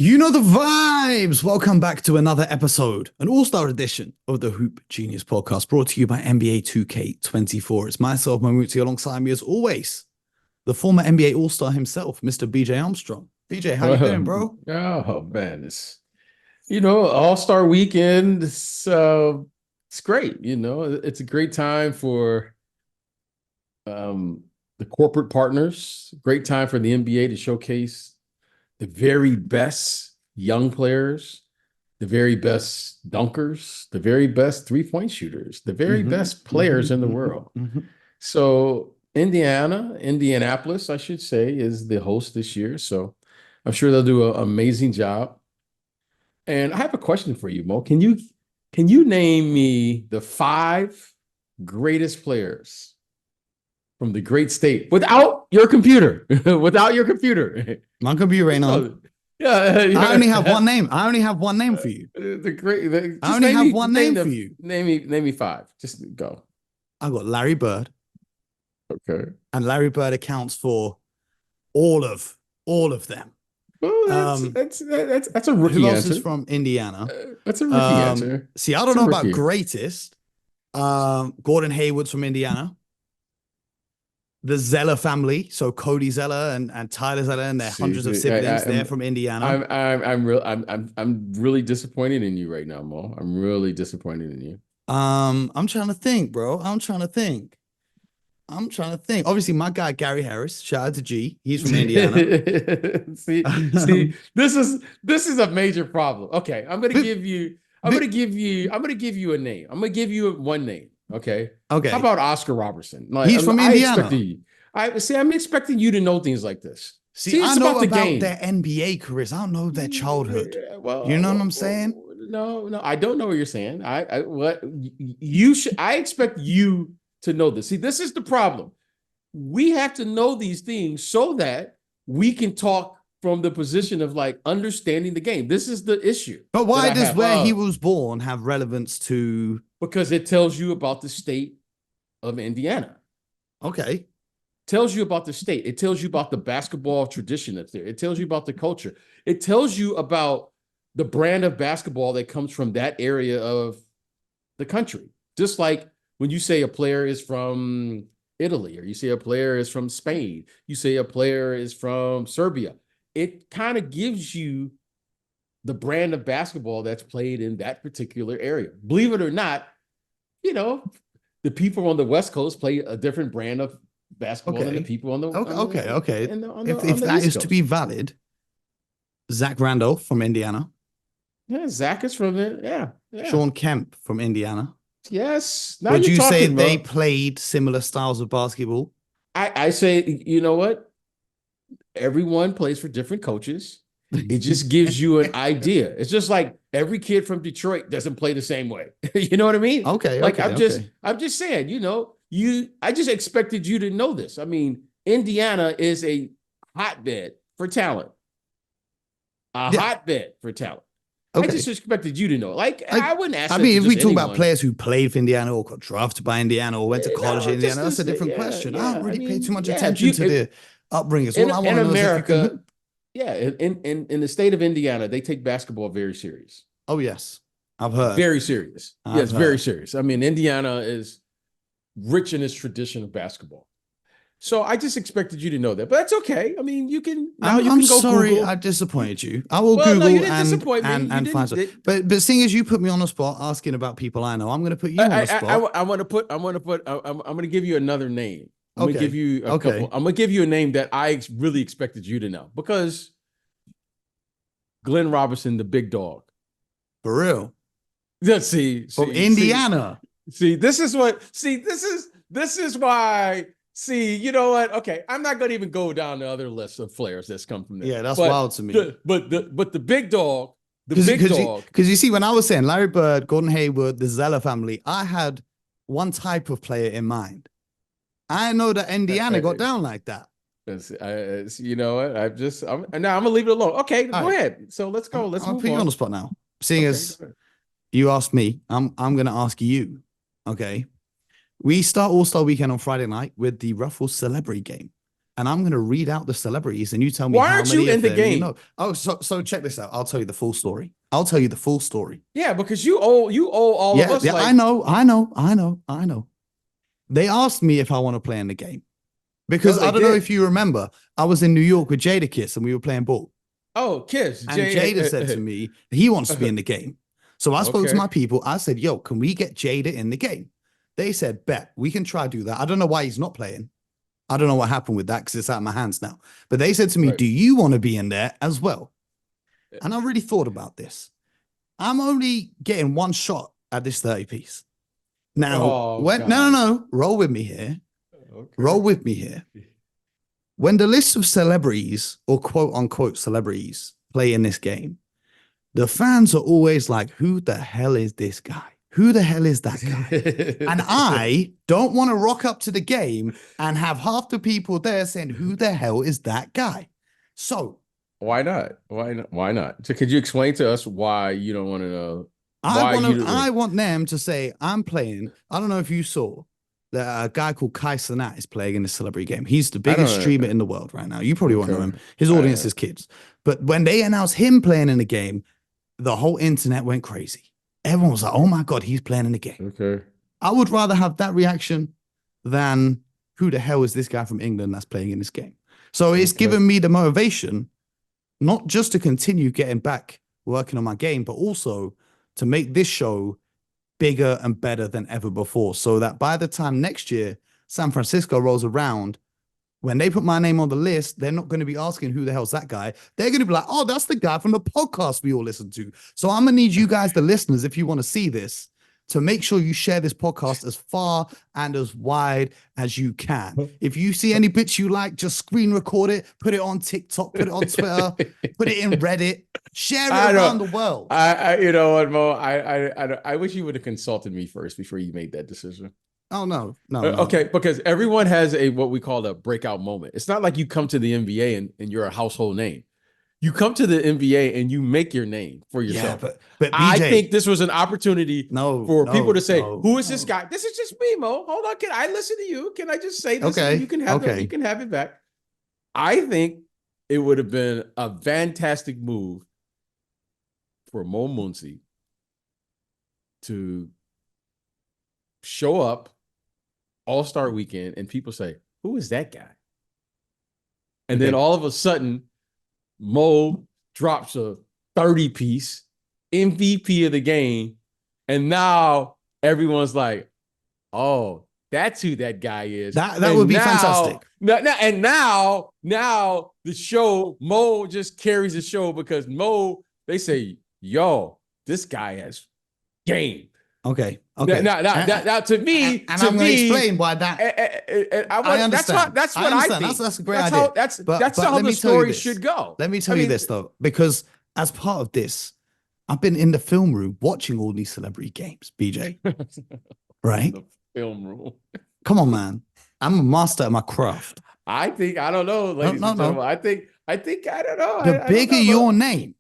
You know the vibes. Welcome back to another episode, an all-star edition of the Hoop Genius podcast, brought to you by NBA 2K24. It's myself, Mamuti, alongside me as always, the former NBA All-Star himself, Mr. BJ Armstrong. BJ, how you doing, bro? Oh man, it's All-Star weekend. It's great. It's a great time for the corporate partners. Great time for the NBA to showcase the very best young players, the very best dunkers, the very best three-point shooters, the very best players in the world. So Indianapolis, I should say, is the host this year. So I'm sure they'll do an amazing job. And I have a question for you, Mo. Can you name me the five greatest players from the great state without your computer? Without your computer. My computer ain't on. Yeah, I only have one name. I only have one name for you. I only have one name for you. Name me five. Just go. I got Larry Bird, Okay. and Larry Bird accounts for all of them. Well, that's a rookie Who else answer. is from Indiana? That's a rookie answer. See, I don't know about greatest. Gordon Hayward's from Indiana. The Zeller family, so Cody Zeller and Tyler Zeller, and their hundreds of siblings. They're from Indiana. I'm really disappointed in you right now, Mo. I'm really disappointed in you. I'm trying to think, bro. I'm trying to think. Obviously, my guy Gary Harris. Shout out to G. He's from Indiana. see, this is a major problem. Okay, I'm gonna give you a name. I'm gonna give you one name. Okay. Okay. How about Oscar Robertson? He's from Indiana. I'm expecting you to know things like this. See, I know about their NBA careers. I don't know their childhood. Yeah, well, you know what I'm saying? No, I don't know what you're saying. I expect you to know this. See, this is the problem. We have to know these things so that we can talk from the position of like understanding the game. This is the issue. But why does where he was born have relevance to? Because it tells you about the state of Indiana. Okay. Tells you about the state. It tells you about the basketball tradition that's there. It tells you about the culture. It tells you about the brand of basketball that comes from that area of the country. Just like when you say a player is from Italy, or you say a player is from Spain, you say a player is from Serbia, it kind of gives you the brand of basketball that's played in that particular area. Believe it or not, the people on the West Coast play a different brand of basketball than the people on the okay. If that is to be valid, Zach Randolph from Indiana. Yeah, Zach is from it. Yeah. Sean Kemp from Indiana. Yes. Now would you say they played similar styles of basketball? I say, you know what? Everyone plays for different coaches. It just gives you an idea. It's just like every kid from Detroit doesn't play the same way. You know what I mean? Okay. I'm just saying, I just expected you to know this. I mean, Indiana is a hotbed for talent. Hotbed for talent. Okay. I just expected you to know. I wouldn't ask. I mean, if we talk about players who played for Indiana or got drafted by Indiana or went to college in Indiana, that's a different question. I don't really pay too much attention to the upbringers. All I want to know America, in the state of Indiana, they take basketball very serious. Oh, yes. I've heard. Very serious. Yes, very serious. I mean, Indiana is rich in its tradition of basketball. So I just expected you to know that, but that's okay. I mean, you can. I'm sorry, Google. I disappointed you. I will Google and find something. But seeing as you put me on the spot asking about people I know, I'm going to put you on the spot. I'm going to give you another name. I'm going to give you a couple. I'm going to give you a name that I really expected you to know because Glenn Robinson, the big dog. For real. Let's see. From Indiana. This is why. See, you know what? Okay, I'm not going to even go down the other list of players that's come from there. Yeah, that's wild to me. But the big dog, because you see, when I was saying Larry Bird, Gordon Hayward, the Zeller family, I had one type of player in mind. I know that Indiana got down like that. You know what? I'm gonna leave it alone. Okay, go ahead. So let's go. I'll put you on the spot now. Seeing as you asked me, I'm gonna ask you. Okay. We start All-Star Weekend on Friday night with the Ruffles Celebrity Game. and I'm going to read out the celebrities, and you tell me Why how aren't you many of in the them you game? know. Oh, so check this out. I'll tell you the full story. I'll tell you the full story. Yeah, because you owe all of us Yeah, like I know. They asked me if I want to play in the game because no, I they don't know if did. you remember, I was in New York with Jadakiss and we were playing ball. Oh, Kiss, And Jada said to me, he wants to be in the game. So I spoke to Okay. my people. I said, yo, can we get Jada in the game? They said, bet, we can try to do that. I don't know why he's not playing. I don't know what happened with that because it's out of my hands now. But they said to me, Right. do you want to be in there as well? And I really thought about this. I'm only getting one shot at this 30 piece. Now, Oh when no, God. no, no, roll with me here. Roll Okay. with me here. When the list of celebrities or quote unquote celebrities play in this game, the fans are always like, who the hell is this guy? Who the hell is that guy? And I don't want to rock up to the game and have half the people there saying, who the hell is that guy? So Why not? Why not? Why not? So could you explain to us why you don't want to know I why want you to. don't I want them to say I'm playing. I don't know if you saw that a guy called Kai Cenat is playing in the celebrity game. He's the I biggest don't streamer in the world right now. You probably won't know okay. him. His audience is kids. But when they announced him playing in the game, the whole internet went crazy. Everyone was like, "Oh my god, he's playing in the game." Okay. I would rather have that reaction than who the hell is this guy from England that's playing in this game. So it's Okay. given me the motivation not just to continue getting back working on my game, but also to make this show bigger and better than ever before. So that by the time next year San Francisco rolls around, when they put my name on the list, they're not going to be asking who the hell's that guy. They're going to be like, oh, that's the guy from the podcast we all listen to. So I'm going to need you guys, the listeners, if you want to see this, to make sure you share this podcast as far and as wide as you can. If you see any bits you like, just screen record it, put it on TikTok, put it on Twitter, put it in Reddit, share it around the world. You know what, Mo? I wish you would have consulted me first before you made that decision. Oh, no. Okay, because everyone has a what we call a breakout moment. It's not like you come to the NBA and you're a household name. You come to the NBA and you make your name for yourself. Yeah, but BJ, I think this was an opportunity for people to say, "Who is this guy?" This is just me, Mo. Hold on, can I listen to you? Can I just say this? Okay, You can have you can have it back. I think it would have been a fantastic move for Mo Muncy to show up All-Star Weekend and people say, "Who is that guy?" And then all of a sudden, Mo drops a 30-piece MVP of the game. And now everyone's like, oh, that's who that guy is. That would be fantastic. Now the show, Mo just carries the show because Mo, they say, yo, this guy has game. Okay. Now to me, and I'm going to explain why that. I understand. That's what I think. That's a great idea. That's how the story should go. Let me tell you this though, because as part of this, I've been in the film room watching all these celebrity games, BJ. Right? The film room. Come on, man. I'm a master at my craft. I don't know, ladies and gentlemen. I think I don't know. The bigger your name,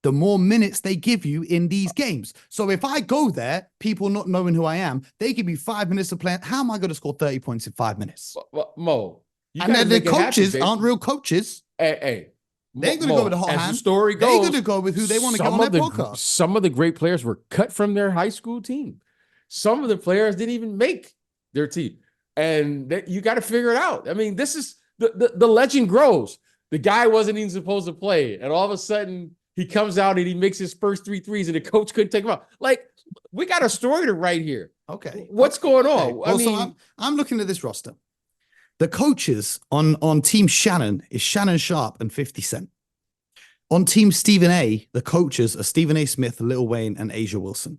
the more minutes they give you in these games. So if I go there, people not knowing who I am, they give me 5 minutes of playing. How am I going to score 30 points in 5 minutes? Mo, and then the coaches aren't real coaches. Hey, they're going to go with the hot hand. The story goes, they're going to go with who they want to get on their podcast. Some of the great players were cut from their high school team. Some of the players didn't even make their team. And you got to figure it out. I mean, this is the legend grows. The guy wasn't even supposed to play. And all of a sudden, he comes out and he makes his first 3 threes and the coach couldn't take him out. Like, we got a story to write here. Okay. What's going on? Okay. Well, I mean, so I'm looking at this roster. The coaches on Team Shannon is Shannon Sharp and 50 Cent. On Team Stephen A, the coaches are Stephen A. Smith, Lil Wayne, and Asia Wilson.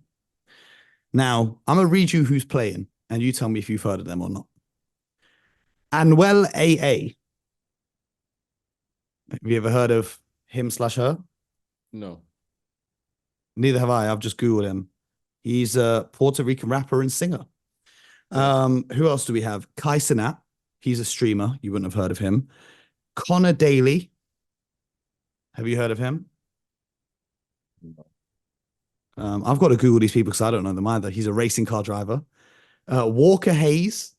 Now, I'm going to read you who's playing, and you tell me if you've heard of them or not. Anuel AA. Have you ever heard of him/her? No. Neither have I. I've just Googled him. He's a Puerto Rican rapper and singer. Who else do we have? Kai Cenat. He's a streamer. You wouldn't have heard of him. Connor Daly. Have you heard of him? No. I've got to Google these people because I don't know them either. He's a racing car driver. Walker Hayes.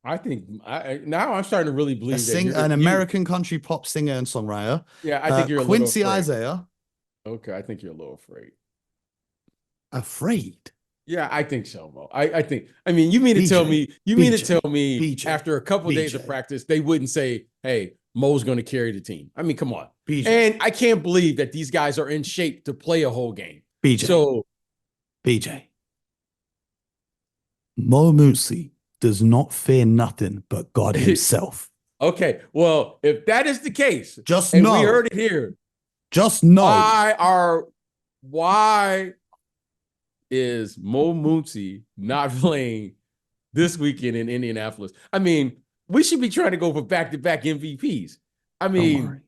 I think now I'm starting to really believe that An you. American country pop singer and songwriter. Yeah, I think you're a little Quincy afraid. Isaiah. Okay, I think you're a little afraid. Afraid. Yeah, I think so, Mo. I think. I mean, you mean to tell BJ, me? You mean to BJ, tell me BJ, after a couple days of BJ, practice, they wouldn't say, "Hey, Mo's going to carry the team"? I mean, come on. BJ, And I can't believe that these guys are in shape to play a whole game. BJ, So BJ. Mo Mootsie does not fear nothing but God himself. okay, well, if that is the case, Just and we know. heard it here, Just know. why is Mo Mootsie not playing this weekend in Indianapolis? I mean, we should be trying to go for back-to-back MVPs. I Don't mean, worry.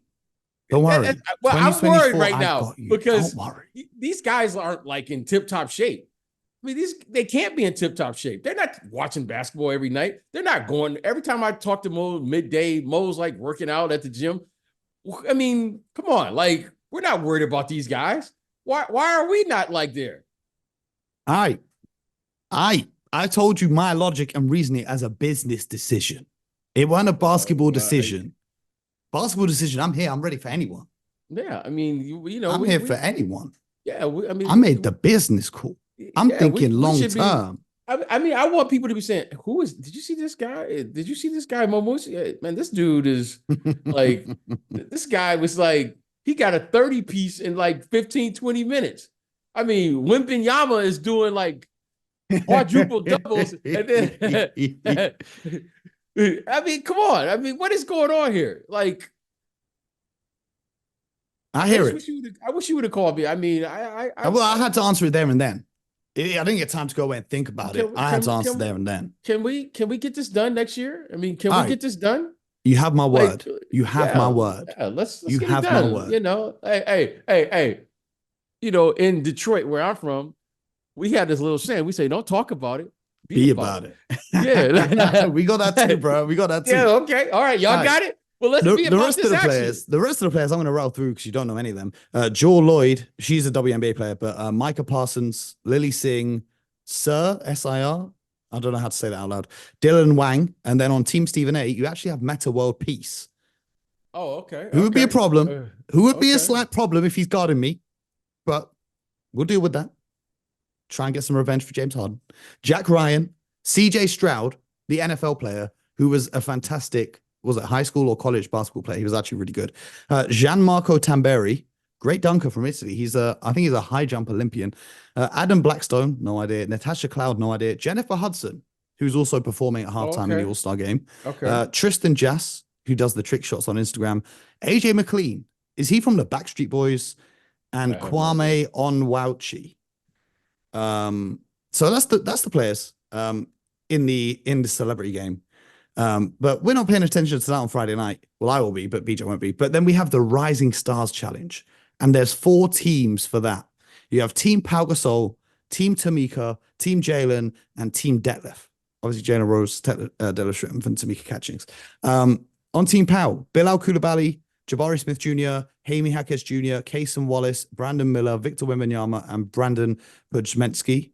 Don't worry. well, I'm worried 2024, right I now got you. Don't because worry. these guys aren't like in tip-top shape. I mean, they can't be in tip-top shape. They're not watching basketball every night. They're not going. Every time I talk to Mo midday, Mo's like working out at the gym. I mean, come on, like we're not worried about these guys. Why are we not like there? I told you my logic and reasoning as a business decision. It wasn't a basketball decision. Basketball decision. I'm here. I'm ready for anyone. Yeah, I mean, you know, I'm here for anyone. Yeah, I mean, I made the business call. I'm thinking long term. I mean, I want people to be saying, did you see this guy? Did you see this guy, Momosi? Man, this dude is like, this guy was like, he got a 30 piece in like 15, 20 minutes. I mean, Wimbenyama is doing like quadruple doubles. And then, I mean, come on. I mean, what is going on here? Like, I hear it. I wish you would have called me. I mean, I had to answer it there and then. I didn't get time to go away and think about it. I had to answer there and then. Can we get this done next year? I mean, can we get this done? You have my word. You have my word. Yeah, let's you get have it done. my word. You know, hey. You know, in Detroit, where I'm from, we had this little saying. We say, "Don't talk about it, be about it." Yeah, we got that too, bro. We got that too. Yeah, okay, all right, y'all got it. Well, let's be about rest this of the action. players. The rest of the players, I'm going to roll through because you don't know any of them. Jewel Lloyd, she's a WNBA player, but Micah Parsons, Lily Singh, Sir S-I-R. I don't know how to say that out loud. Dylan Wang, and then on Team Stephen A, you actually have Meta World Peace. Oh, okay. Who would be a problem? Who would be a slight problem if he's guarding me? But we'll deal with that. Try and get some revenge for James Harden. Jack Ryan, CJ Stroud, the NFL player, who was a fantastic, was it high school or college basketball player? He was actually really good. Gianmarco Tamberi, great dunker from Italy. I think he's a high jump Olympian. Adam Blackstone, no idea. Natasha Cloud, no idea. Jennifer Hudson, who's also performing at halftime in the All-Star game. Okay. Tristan Jass, who does the trick shots on Instagram. AJ McLean, is he from the Backstreet Boys? And Kwame Onwauchi. So that's the players in the celebrity game. But we're not paying attention to that on Friday night. Well, I will be, but BJ won't be. But then we have the Rising Stars Challenge, and there's 4 teams for that. You have Team Pau Gasol, Team Tamika, Team Jalen, and Team Detlef. Obviously, Jalen Rose, Detlef Schrempf, and Tamika Catchings. On Team Pau, Bilal Coulibaly, Jabari Smith Jr., Hamie Hackett Jr., Kaysen Wallace, Brandon Miller, Victor Wembanyama, and Brandon Podziemski.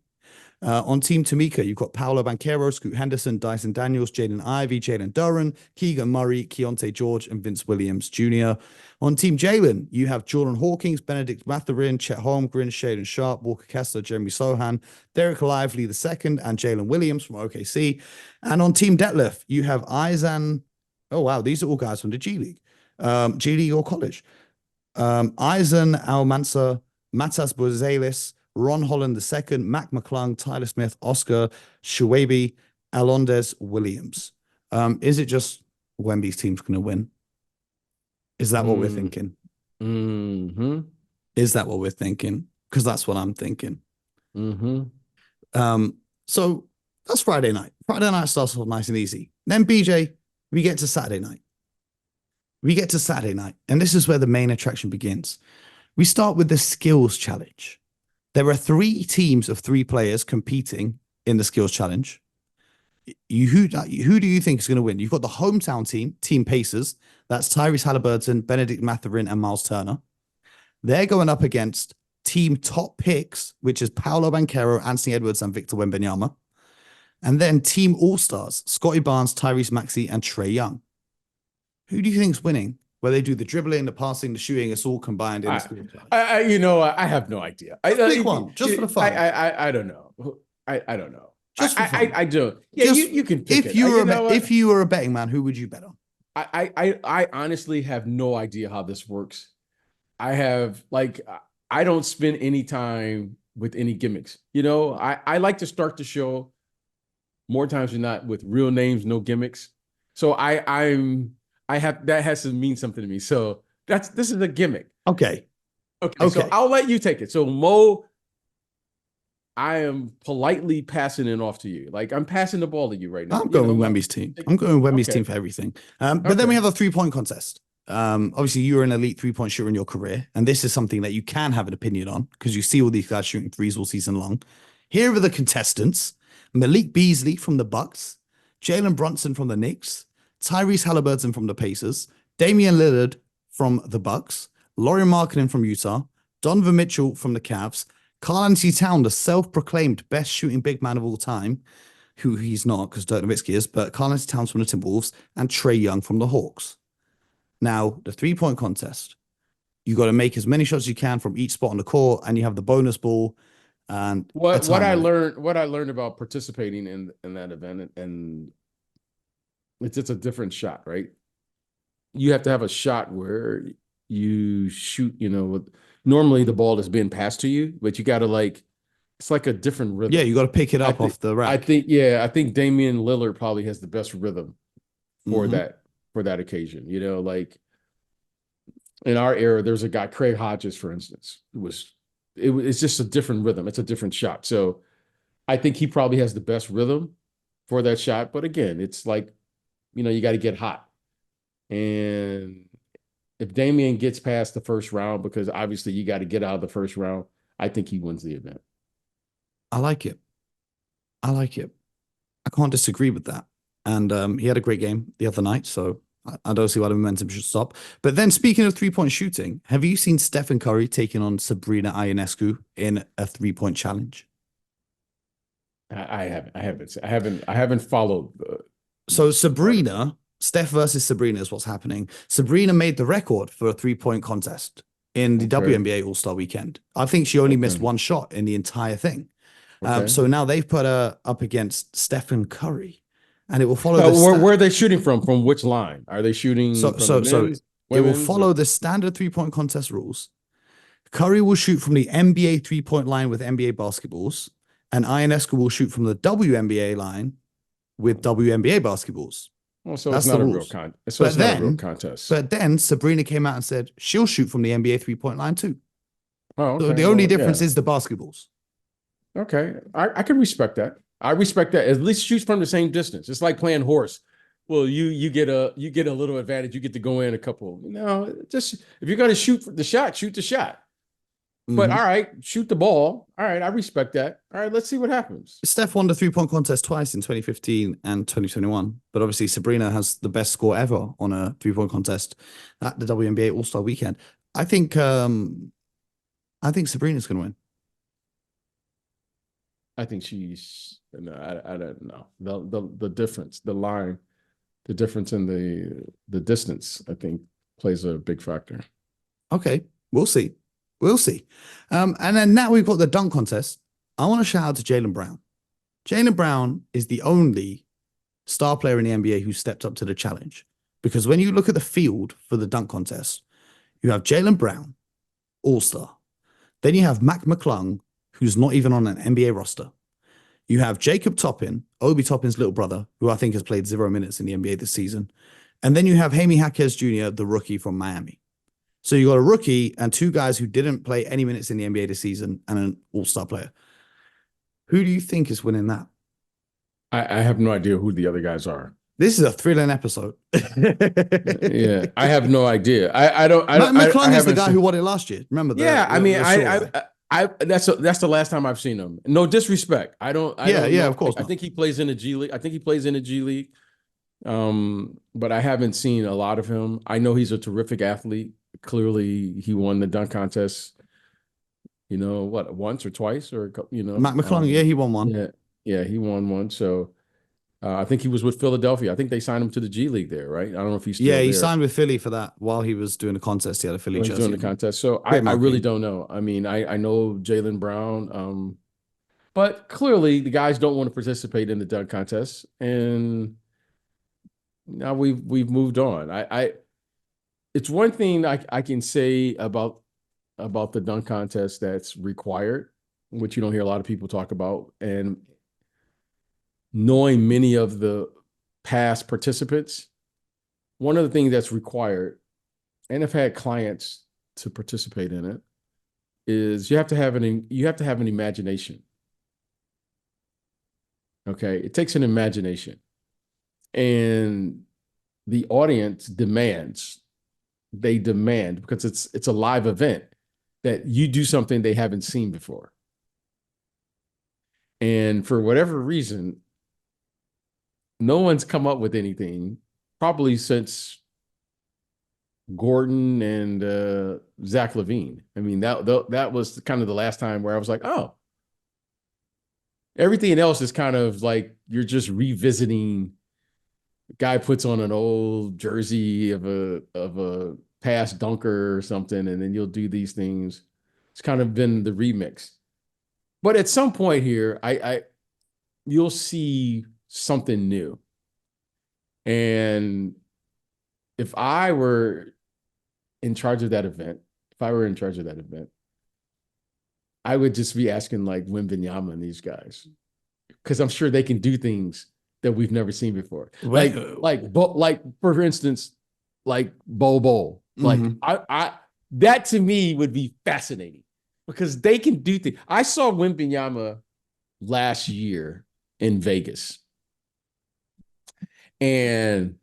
On Team Tamika, you've got Paolo Banchero, Scoot Henderson, Dyson Daniels, Jaden Ivey, Jalen Duran, Keegan Murray, Keontae George, and Vince Williams Jr. On Team Jalen, you have Jordan Hawkins, Benedict Mathurin, Chet Holmgren, Shaden Sharp, Walker Kessler, Jeremy Sohan, Derek Lively II, and Jalen Williams from OKC. And on Team Detlef, you have Izan. Oh, wow. These are all guys from the G League. G League or college. Izan Almansa, Matas Bozalis, Ron Holland II, Mac McClung, Tyler Smith, Oscar Shuabi, Alondes Williams. Is it just Wemby's team's going to win? Is that what we're thinking? Mm-hmm. Is that what we're thinking? Because that's what I'm thinking. Mm-hmm. So that's Friday night. Friday night starts off nice and easy. Then BJ, we get to Saturday night. And this is where the main attraction begins. We start with the skills challenge. There are 3 teams of 3 players competing in the skills challenge. Who do you think is going to win? You've got the hometown team, Team Pacers. That's Tyrese Halliburton, Benedict Mathurin, and Miles Turner. They're going up against Team Top Picks, which is Paolo Banchero, Anthony Edwards, and Victor Wembanyama. And then Team All-Stars, Scotty Barnes, Tyrese Maxey, and Trey Young. Who do you think's winning? Where they do the dribbling, the passing, the shooting, it's all combined in this. I have no idea. Just pick one, just for the fun. I don't know. I don't know. Just for fun. I don't. Yeah, you can pick if you were a betting man, who would you bet on? I honestly have no idea how this works. I don't spend any time with any gimmicks. I like to start the show more times than not with real names, no gimmicks. So that has to mean something to me. So this is a gimmick. Okay. So I'll let you take it. So Mo, I am politely passing it off to you. Like I'm passing the ball to you right now. I'm going with Wemby's team. I'm going with Wemby's team for everything. But then we have a 3-point contest. Obviously, you're an elite 3-point shooter in your career, and this is something that you can have an opinion on because you see all these guys shooting threes all season long. Here are the contestants: Malik Beasley from the Bucks, Jalen Brunson from the Knicks, Tyrese Halliburton from the Pacers, Damian Lillard from the Bucks, Lauri Markkanen from Utah, Donovan Mitchell from the Cavs, Karl-Anthony Towns, the self-proclaimed best shooting big man of all time, who he's not because Dirk Nowitzki is, but Karl-Anthony Towns from the Timberwolves, and Trey Young from the Hawks. Now, the 3-point contest, you got to make as many shots as you can from each spot on the court, and you have the bonus ball. And what I learned about participating in that event, and it's just a different shot, right? You have to have a shot where you shoot, normally the ball is being passed to you, but you got to it's like a different rhythm. Yeah, you got to pick it up off the rack. I think Damian Lillard probably has the best rhythm for that occasion. In our era, there's a guy, Craig Hodges, for instance, it's just a different rhythm. It's a different shot. So I think he probably has the best rhythm for that shot. But again, it's like, you got to get hot. And if Damian gets past the first round, because obviously you got to get out of the first round, I think he wins the event. I like it. I can't disagree with that. And he had a great game the other night, so I don't see why the momentum should stop. But then speaking of 3-point shooting, have you seen Stephen Curry taking on Sabrina Ionescu in a 3-point challenge? I haven't followed. So Sabrina, Steph versus Sabrina is what's happening. Sabrina made the record for a 3-point contest in the WNBA All-Star Weekend. I think she only missed one shot in the entire thing. So now they've put her up against Stephen Curry. And it will follow. Where are they shooting from? From which line are they shooting? So it will follow the standard 3-point contest rules. Curry will shoot from the NBA 3-point line with NBA basketballs, and Ionescu will shoot from the WNBA line with WNBA basketballs. Well, so that's not a real contest. So it's not a real contest. But then Sabrina came out and said she'll shoot from the NBA 3-point line too. Oh, okay. So the only difference is the basketballs. Okay, I can respect that. I respect that. At least shoot from the same distance. It's like playing horse. Well, you get a little advantage. You get to go in a couple. Just if you're going to shoot the shot, shoot the shot. But all right, shoot the ball. All right, I respect that. All right, let's see what happens. Steph won the 3-point contest twice in 2015 and 2021. But obviously Sabrina has the best score ever on a 3-point contest at the WNBA All-Star Weekend. I think Sabrina's going to win. I think I don't know. The difference, the line, the difference in the distance, I think plays a big factor. Okay, we'll see. And then now we've got the dunk contest. I want to shout out to Jaylen Brown. Jaylen Brown is the only star player in the NBA who stepped up to the challenge. Because when you look at the field for the dunk contest, you have Jaylen Brown, all-star. Then you have Mac McClung, who's not even on an NBA roster. You have Jacob Toppin, Obi Toppin's little brother, who I think has played 0 minutes in the NBA this season. And then you have Jaime Jaquez Jr., the rookie from Miami. So you got a rookie and 2 guys who didn't play any minutes in the NBA this season and an all-star player. Who do you think is winning that? I have no idea who the other guys are. This is a thrilling episode. Yeah, I have no idea. I don't. Mac McClung is the guy who won it last year. Remember that? Yeah, that's the last time I've seen him. No disrespect. I don't. Of course. I think he plays in the G League. But I haven't seen a lot of him. I know he's a terrific athlete. Clearly, he won the dunk contest. Once or twice, or Mac McClung. He won one. Yeah, he won one. So I think he was with Philadelphia. I think they signed him to the G League there, right? I don't know if he's Yeah, still he there. signed with Philly for that while he was doing a contest. He had a Philly Well, he's doing jersey the on. contest. So Great I really marketing. don't know. I mean, I know Jalen Brown, but clearly the guys don't want to participate in the dunk contest. And now we've moved on. I it's one thing I can say about the dunk contest that's required, which you don't hear a lot of people talk about. And knowing many of the past participants, one of the things that's required, and I've had clients to participate in it, is you have to have an imagination. Okay. It takes an imagination. And the audience they demand because it's a live event that you do something they haven't seen before. And for whatever reason, no one's come up with anything probably since Gordon and Zach LaVine. I mean, that was kind of the last time where I was like, oh, everything else is kind of like you're just revisiting. Guy puts on an old jersey of a past dunker or something, and then you'll do these things. It's kind of been the remix. But at some point here, I you'll see something new. And if I were in charge of that event, if I were in charge of that event, I would just be asking like Wimbenyama and these guys because I'm sure they can do things that we've never seen before. Like for instance, like Bo. Like Mhm. I that to me would be fascinating because they can do things. I saw Wimbenyama last year in Vegas. And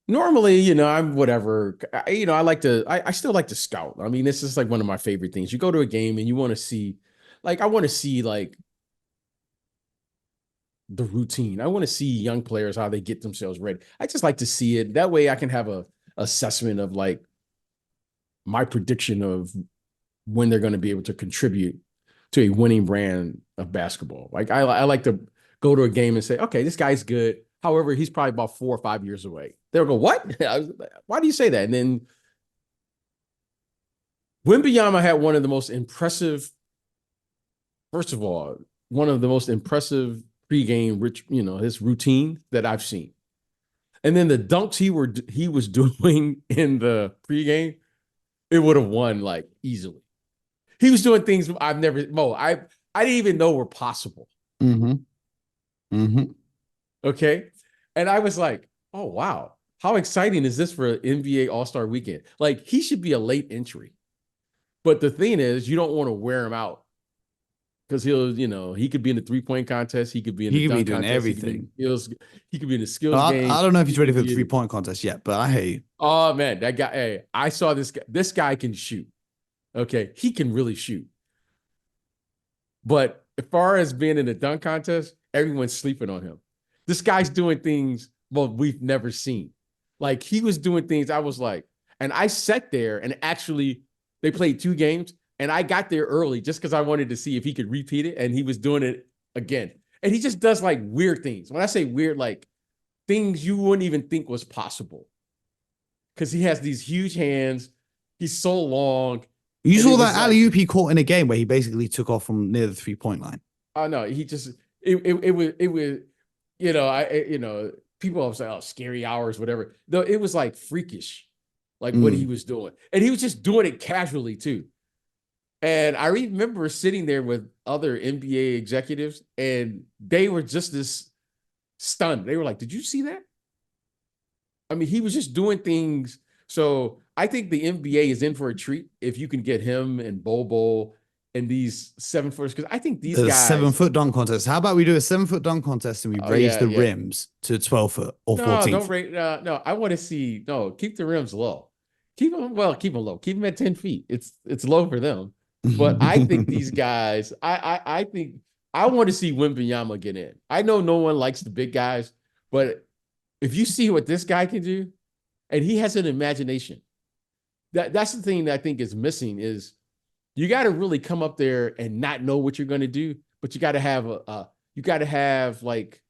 normally, I'm whatever. I like to. I still like to scout. I mean, this is like one of my favorite things. You go to a game and you want to see, like, I want to see like the routine. I want to see young players how they get themselves ready. I just like to see it. That way, I can have a assessment of like my prediction of when they're going to be able to contribute to a winning brand of basketball. Like I like to go to a game and say, okay, this guy's good. However, he's probably about 4 or 5 years away. They'll go, what? Why do you say that? And then Wimbyama had one of the most impressive, first of all, one of the most impressive pregame his routine that I've seen. And then the dunks he was doing in the pregame, it would have won like easily. He was doing things I've never I didn't even know were possible. Mm-hmm. Mm-hmm. Okay. And I was like, oh wow. How exciting is this for an NBA All-Star weekend? Like he should be a late entry. But the thing is, you don't want to wear him out because he could be in the three-point contest, he could be in the He could be dunk doing contest, he could be in everything. the skills, he could be in the skills I, game. I don't know if He he's ready could for the be in, 3-point contest yet, but I hate you. oh man, that guy. Hey, I saw this guy. This guy can shoot. Okay, he can really shoot. But as far as being in the dunk contest, everyone's sleeping on him. This guy's doing things we've never seen. Like he was doing things. I was like, and I sat there and actually they played 2 games, and I got there early just because I wanted to see if he could repeat it, and he was doing it again. And he just does like weird things. When I say weird, like things you wouldn't even think was possible. Because he has these huge hands. He's so long. You And saw it that was like, alley oop he caught in a game where he basically took off from near the 3-point line. oh no, he just it was people always say, oh, scary hours, whatever. Though it was like freakish, like what he Mm. was doing. And he was just doing it casually too. And I remember sitting there with other NBA executives, and they were just this stunned. They were like, did you see that? I mean, he was just doing things. So I think the NBA is in for a treat if you can get him and Bobo and these 7 footers, because I think these The seven guys. foot dunk contest. How about we do a 7-foot dunk contest and we Oh raise yeah, the yeah. rims to 12 foot or No, 14 don't foot? rate. No, I want to see. No, keep the rims low. Keep them low. Keep them at 10 feet. It's low for them. But I think these guys. I think I want to see Wimbenyama get in. I know no one likes the big guys, but if you see what this guy can do, and he has an imagination. That's the thing that I think is missing is you got to really come up there and not know what you're going to do, but you got to have you got to have like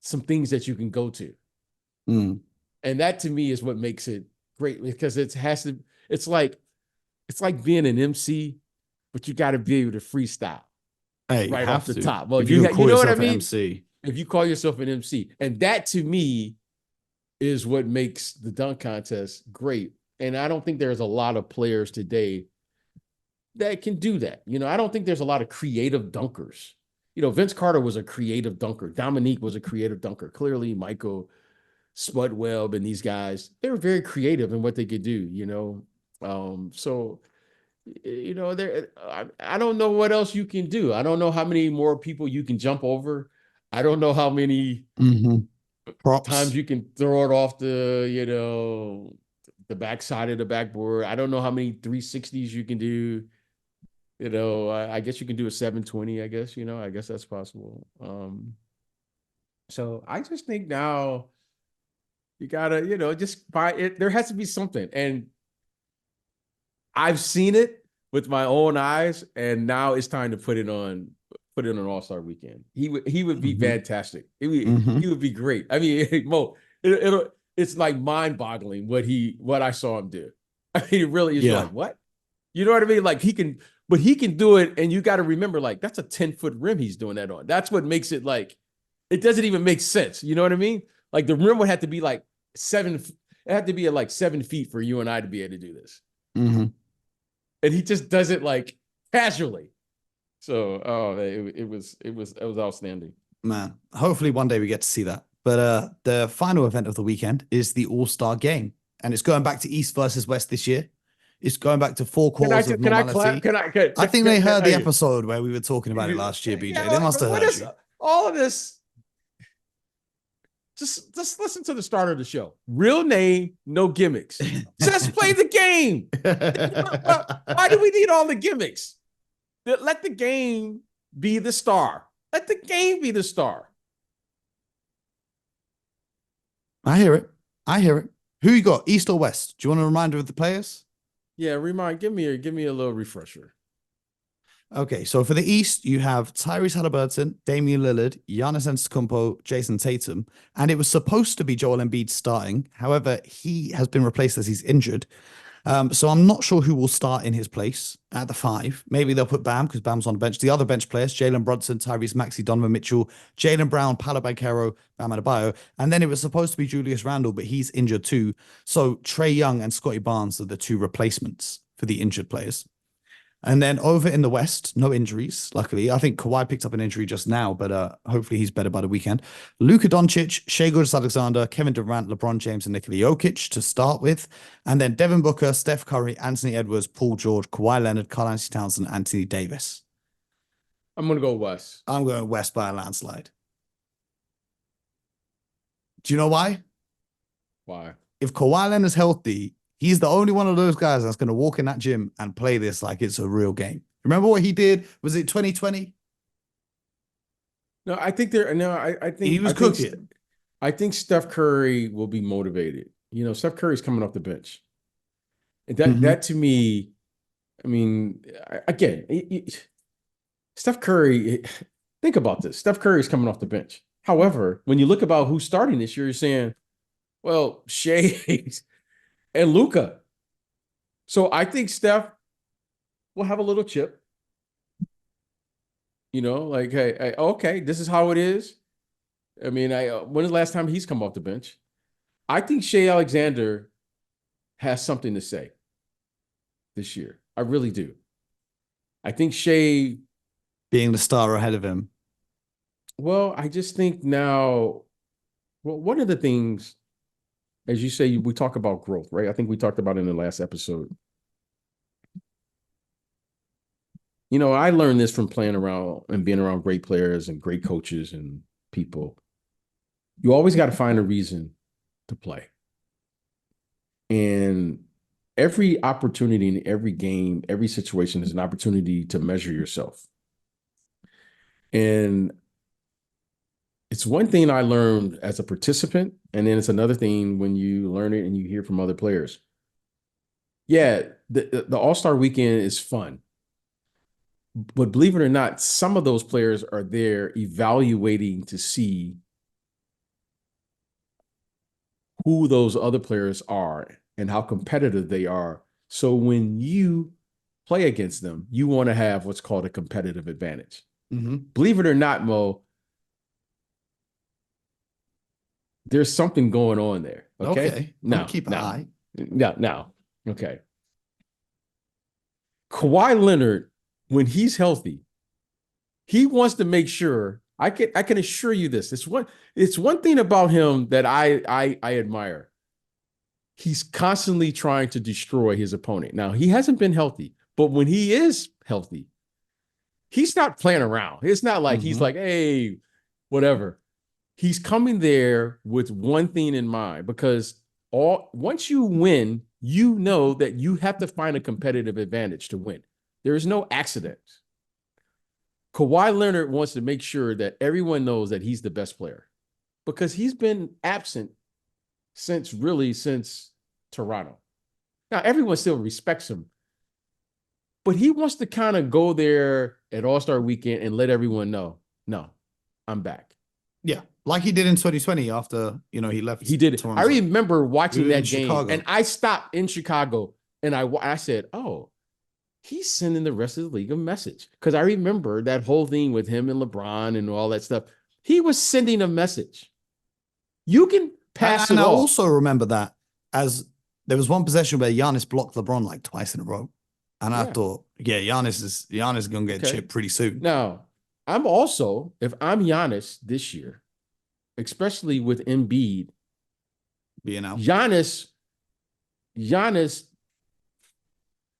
some things that you can go to. Mm. And that to me is what makes it great, because it's like being an MC, but you got to be able to freestyle Hey, you right off have the to. top. Well, If you can you call know what I yourself an mean? MC. If you call yourself an MC. And that to me is what makes the dunk contest great. And I don't think there's a lot of players today that can do that. I don't think there's a lot of creative dunkers. Vince Carter was a creative dunker. Dominique was a creative dunker. Clearly, Michael Spudwell and these guys, they were very creative in what they could do. So there. I don't know what else you can do. I don't know how many more people you can jump over. I don't know how many times Props. you can throw it off the backside of the backboard. I don't know how many 360s you can do. I guess you can do a 720, I guess, I guess that's possible. So I just think now you gotta, just buy it. There has to be something. And I've seen it with my own eyes, and now it's time to put it on an All-Star weekend. He would be fantastic. He would be great. I mean, Mo, it's like mind-boggling what I saw him do. I mean, it really is. Yeah. Like, what? You know what I mean? Like he can do it, and you got to remember, like, that's a 10-foot rim he's doing that on. That's what makes it like, it doesn't even make sense. You know what I mean? Like the rim would have to be like it had to be at like 7 feet for you and I to be able to do this. And he just does it like casually. So, it was outstanding. Man, hopefully one day we get to see that. But the final event of the weekend is the All-Star Game, and it's going back to East versus West this year. It's going back to 4 quarters of normality. I think they heard the episode where we were talking about it last year, BJ. Yeah, They must have heard you. All of this. Just listen to the start of the show. Real name, no gimmicks. Just play the game. Why do we need all the gimmicks? Let the game be the star. Let the game be the star. I hear it. Who you got, East or West? Do you want a reminder of the players? Yeah, give me a little refresher. Okay, so for the East, you have Tyrese Haliburton, Damian Lillard, Giannis Antetokounmpo, Jason Tatum, and it was supposed to be Joel Embiid starting. However, he has been replaced as he's injured. So I'm not sure who will start in his place at the 5. Maybe they'll put Bam because Bam's on the bench. The other bench players, Jalen Brunson, Tyrese Maxey, Donovan Mitchell, Jaylen Brown, Paolo Banchero, Bam Adebayo. And then it was supposed to be Julius Randle, but he's injured too. So Trae Young and Scotty Barnes are the 2 replacements for the injured players. And then over in the West, no injuries, luckily. I think Kawhi picked up an injury just now, but hopefully he's better by the weekend. Luka Doncic, Shai Gilgeous-Alexander, Kevin Durant, LeBron James, and Nikola Jokic to start with. And then Devin Booker, Steph Curry, Anthony Edwards, Paul George, Kawhi Leonard, Karl-Anthony Towns, and Anthony Davis. I'm going to go West. I'm going West by a landslide. Do you know why? Why? If Kawhi Leonard's healthy, he's the only one of those guys that's going to walk in that gym and play this like it's a real game. Remember what he did? Was it 2020? No, I think he was cooking. I think Steph Curry will be motivated. Steph Curry's coming off the bench. And that to me, I mean, again, Steph Curry, think about this. Steph Curry is coming off the bench. However, when you look about who's starting this year, you're saying, well, Shai and Luka. So I think Steph will have a little chip. Like, hey, okay, this is how it is. I mean, when is the last time he's come off the bench? I think Shai Alexander has something to say this year. I really do. I think Shai being the star ahead of him. Well, I just think now, one of the things, as you say, we talk about growth, right? I think we talked about it in the last episode. I learned this from playing around and being around great players and great coaches and people. You always got to find a reason to play. And every opportunity in every game, every situation is an opportunity to measure yourself. And it's one thing I learned as a participant, and then it's another thing when you learn it and you hear from other players. Yeah, the All-Star weekend is fun. But believe it or not, some of those players are there evaluating to see who those other players are and how competitive they are. So when you play against them, you want to have what's called a competitive advantage. Mm-hmm. Believe it or not, Mo, there's something going on there. Okay. I'm gonna keep an eye. Now. Okay. Kawhi Leonard, when he's healthy, he wants to make sure. I can assure you this. It's one thing about him that I admire. He's constantly trying to destroy his opponent. Now, he hasn't been healthy, but when he is healthy, he's not playing around. It's not like he's like, hey, whatever. He's coming there with one thing in mind, because once you win, you know that you have to find a competitive advantage to win. There is no accidents. Kawhi Leonard wants to make sure that everyone knows that he's the best player, because he's been absent since Toronto. Now, everyone still respects him, but he wants to kind of go there at All-Star Weekend and let everyone know, no, I'm back. Yeah, like he did in 2020 after, he left. He did it. Toronto. I remember watching that game, Chicago. and I stopped in Chicago, and I said, oh, he's sending the rest of the league a message, because I remember that whole thing with him and LeBron and all that stuff. He was sending a message. You can pass and it I off. also remember that as there was one possession where Giannis blocked LeBron like twice in a row. And I thought, Giannis is going to get chipped pretty soon. Now, if I'm Giannis this year, especially with Embiid, being out, Giannis,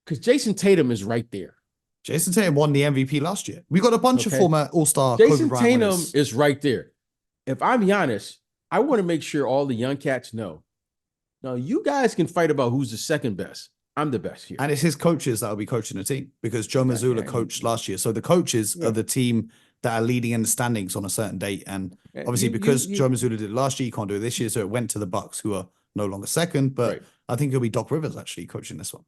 because Jason Tatum is right there. Jason Tatum won the MVP last year. We got a bunch of former All-Star. Jason Tatum is right there. If I'm Giannis, I want to make sure all the young cats know. Now, you guys can fight about who's the second best. I'm the best here. And it's his coaches that will be coaching the team, because Joe Mazzulla coached last year. So the coaches are the team that are leading in the standings on a certain date. And obviously, because Joe Mazzulla did it last year, he can't do it this year. So it went to the Bucks, who are no longer second. But I think it'll be Doc Rivers actually coaching this one.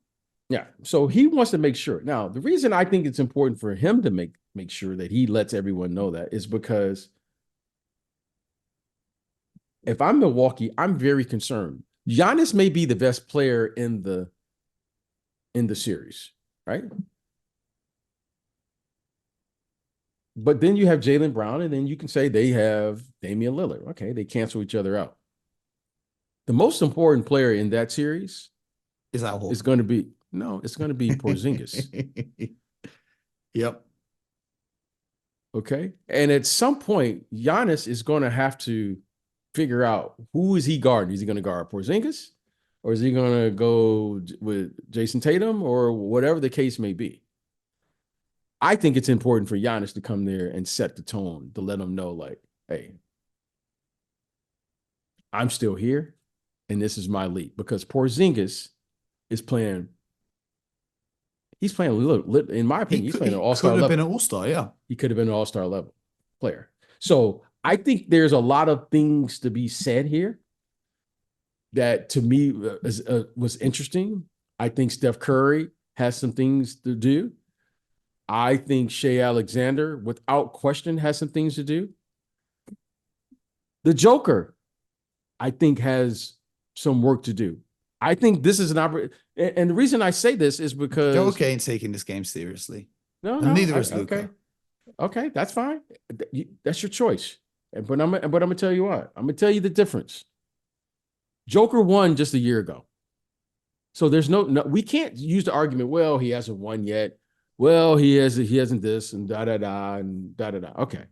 Yeah. So he wants to make sure. Now, the reason I think it's important for him to make sure that he lets everyone know that is because if I'm Milwaukee, I'm very concerned. Giannis may be the best player in the series, right? But then you have Jaylen Brown, and then you can say they have Damian Lillard. Okay, they cancel each other out. The most important player in that series is going to be Porzingis. Yep. Okay. And at some point, Giannis is going to have to figure out who is he guarding. Is he going to guard Porzingis, or is he going to go with Jason Tatum, or whatever the case may be? I think it's important for Giannis to come there and set the tone, to let them know, like, hey, I'm still here, and this is my league. Because Porzingis is playing. He's playing, in my opinion, he's playing an all-star level. Could have been an all-star, yeah. He could have been an all-star level player. So I think there's a lot of things to be said here that, to me, was interesting. I think Steph Curry has some things to do. I think Shea Alexander, without question, has some things to do. The Joker, I think, has some work to do. I think this is an opportunity. And the reason I say this is because Joker ain't taking this game seriously. No, neither is Luka. Okay, that's fine. That's your choice. But I'm gonna tell you what. I'm gonna tell you the difference. Joker won just a year ago. So there's no we can't use the argument, well, he hasn't won yet. Well, he hasn't this and da da da and da da da. Okay.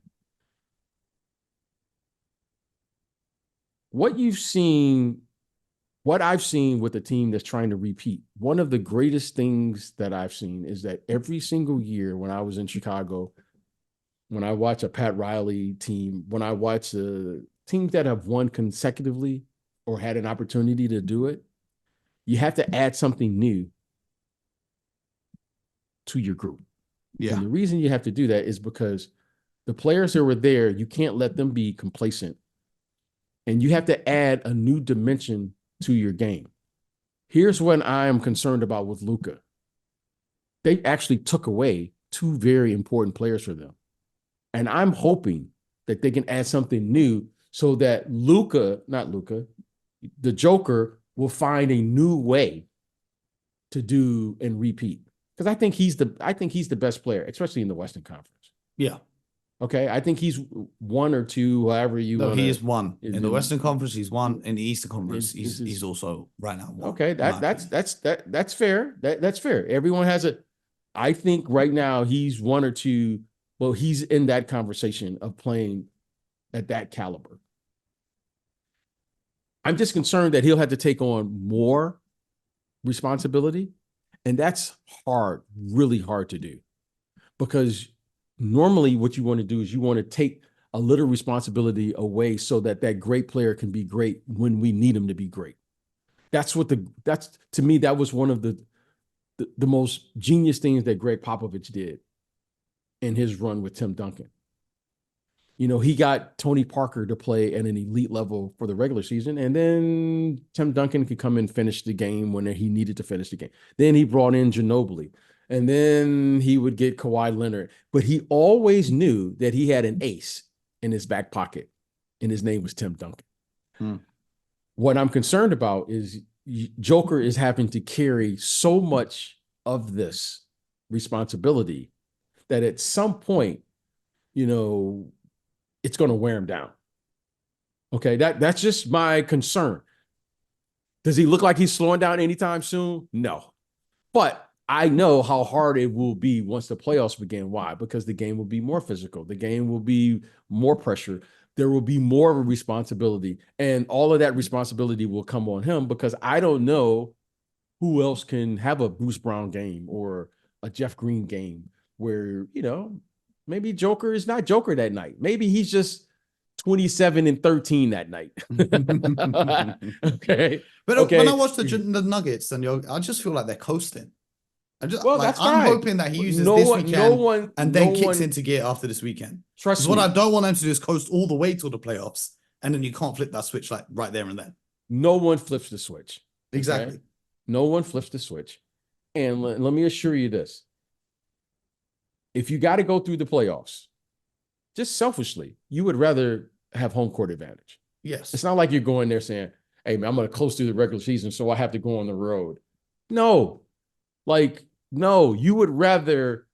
What I've seen with a team that's trying to repeat, one of the greatest things that I've seen is that every single year when I was in Chicago, when I watch a Pat Riley team, when I watch teams that have won consecutively or had an opportunity to do it, you have to add something new to your group. Yeah. And the reason you have to do that is because the players that were there, you can't let them be complacent. And you have to add a new dimension to your game. Here's what I am concerned about with Luka. They actually took away two very important players for them. And I'm hoping that they can add something new so that the Joker will find a new way to do and repeat. Because I think he's the best player, especially in the Western Conference. Yeah. Okay. I think he's one or two, however you want. No, he is one. In the Western Conference, he's one. In the Eastern Conference, This is- he's also right now one. Okay, that's fair. That's fair. Everyone has a. I think right now he's one or two. Well, he's in that conversation of playing at that caliber. I'm just concerned that he'll have to take on more responsibility, and that's hard, really hard to do, because normally what you want to do is you want to take a little responsibility away so that that great player can be great when we need him to be great. That's to me, that was one of the most genius things that Greg Popovich did in his run with Tim Duncan. You know, he got Tony Parker to play at an elite level for the regular season, and then Tim Duncan could come and finish the game when he needed to finish the game. Then he brought in Ginobili, and then he would get Kawhi Leonard. But he always knew that he had an ace in his back pocket, and his name was Tim Duncan. What I'm concerned about is Joker is having to carry so much of this responsibility that at some point, you know, it's going to wear him down. Okay, that's just my concern. Does he look like he's slowing down anytime soon? No. But I know how hard it will be once the playoffs begin. Why? Because the game will be more physical. The game will be more pressure. There will be more of a responsibility. And all of that responsibility will come on him, because I don't know who else can have a Bruce Brown game or a Jeff Green game where, you know, maybe Joker is not Joker that night. Maybe he's just 27-13 that night. Okay. But when I watch the Nuggets, and I just feel like they're coasting. I'm hoping that he uses this weekend and then kicks into gear after this weekend. Trust me. What I don't want them to do is coast all the way till the playoffs, and then you can't flip that switch like right there and then. No one flips the switch. Exactly. Okay? No one flips the switch. And let me assure you this. If you got to go through the playoffs, just selfishly, you would rather have home court advantage. Yes. It's not like you're going there saying, hey, man, I'm going to coast through the regular season, so I have to go on the road. No. No, you would rather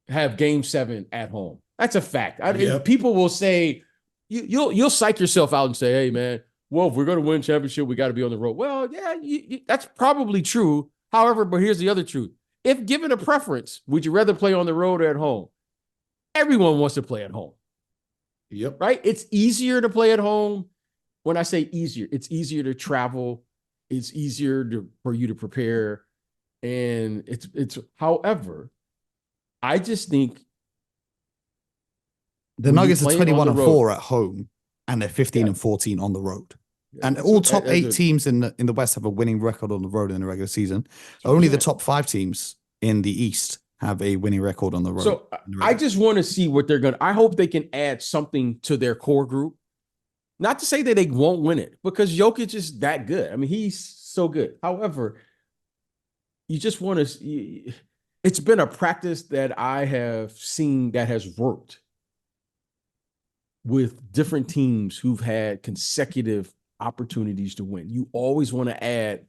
have game 7 at home. That's a fact. People will say, you'll psych yourself out and say, hey, man, well, if we're going to win championship, we got to be on the road. Well, yeah, that's probably true. However, but here's the other truth. If given a preference, would you rather play on the road or at home? Everyone wants to play at home. Yep. Right? It's easier to play at home. When I say easier, it's easier to travel. It's easier for you to prepare. And it's however, I just think the Nuggets are 21-4 at home, and they're 15-14 on the road. Yeah, and all top 8 teams in the West have a winning record on the road in the regular season. Only the top 5 teams in the East have a winning record on the road. So I just want to see what they're going to. I hope they can add something to their core group. Not to say that they won't win it, because Jokic is that good. I mean, he's so good. However, you just want to. It's been a practice that I have seen that has worked with different teams who've had consecutive opportunities to win. You always want to add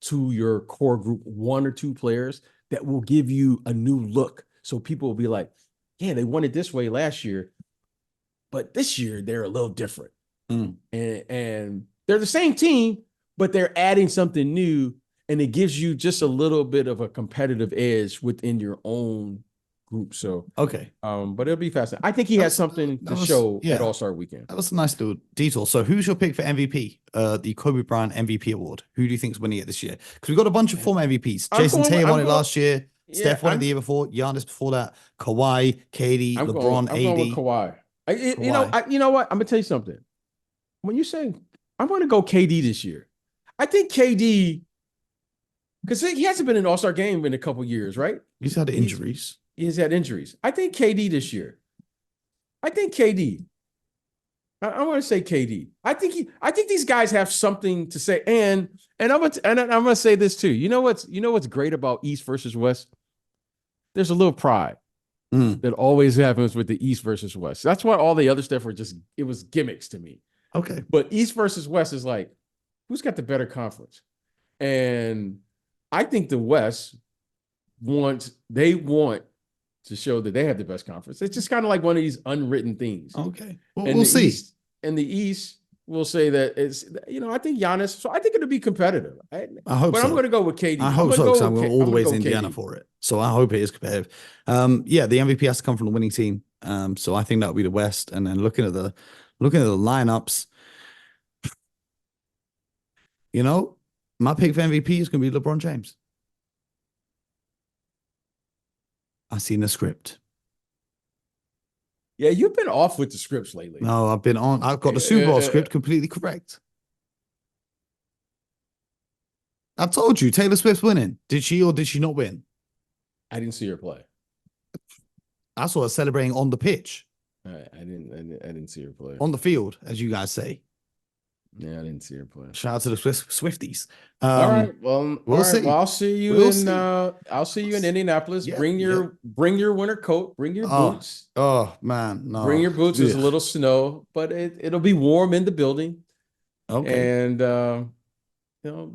to your core group 1 or 2 players that will give you a new look. So people will be like, yeah, they won it this way last year, but this year they're a little different. And they're the same team, but they're adding something new, and it gives you just a little bit of a competitive edge within your own group. So okay, but it'll be fascinating. I think he has something to show at All-Star Weekend. That was a nice little detour. So who's your pick for MVP? The Kobe Bryant MVP award. Who do you think is winning it this year? Because we've got a bunch of former MVPs. Jason Tatum won it last year. Steph won it the year before. Giannis before that. Kawhi, KD, LeBron, AD. I'm going with Kawhi. You know what? I'm gonna tell you something. When you say I'm going to go KD this year, I think KD, because he hasn't been in an All-Star game in a couple years, right? He's had injuries. He's had injuries. I think KD this year. I think KD. I want to say KD. I think these guys have something to say. And I'm gonna say this too. You know what's great about East versus West? there's a little pride Mm, that always happens with the East versus West. That's why all the other stuff were just, it was gimmicks to me. okay. But East versus West is like, who's got the better conference? And I think the West they want to show that they have the best conference. It's just kind of like one of these unwritten things. Okay. Well, And we'll the see. East and the East will say that it's, I think Giannis. So I think it'll be competitive. I hope But so. I'm going to go with KD. I I'm hope going to so because go I'm with going all the way to with Indiana KD. for it. So I hope it is competitive. Yeah, the MVP has to come from the winning team. So I think that'll be the West. And then looking at the lineups, my pick for MVP is going to be LeBron James. I've seen the script. Yeah, you've been off with the scripts lately. No, I've got the Super Bowl script completely correct. I told you, Taylor Swift's winning. Did she or did she not win? I didn't see her play. I saw her celebrating on the pitch. I didn't see her play. On the field, as you guys say. Yeah, I didn't see her play. Shout out to the Swifties. All right. Well, we'll see. Well, I'll see you I'll see you in Indianapolis. Yeah, bring your winter coat. Bring your boots. Oh man, no. Bring your boots. There's a little snow, but it'll be warm in the building. Okay. And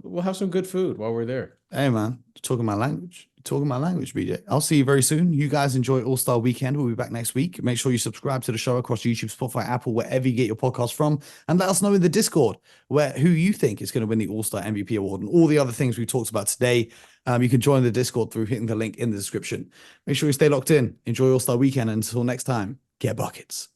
we'll have some good food while we're there. Hey man, you're talking my language. BJ. I'll see you very soon. You guys enjoy All-Star Weekend. We'll be back next week. Make sure you subscribe to the show across YouTube, Spotify, Apple, wherever you get your podcast from, and let us know in the Discord who you think is going to win the All-Star MVP award and all the other things we talked about today. You can join the Discord through hitting the link in the description. Make sure you stay locked in. Enjoy All-Star Weekend. Until next time, get buckets.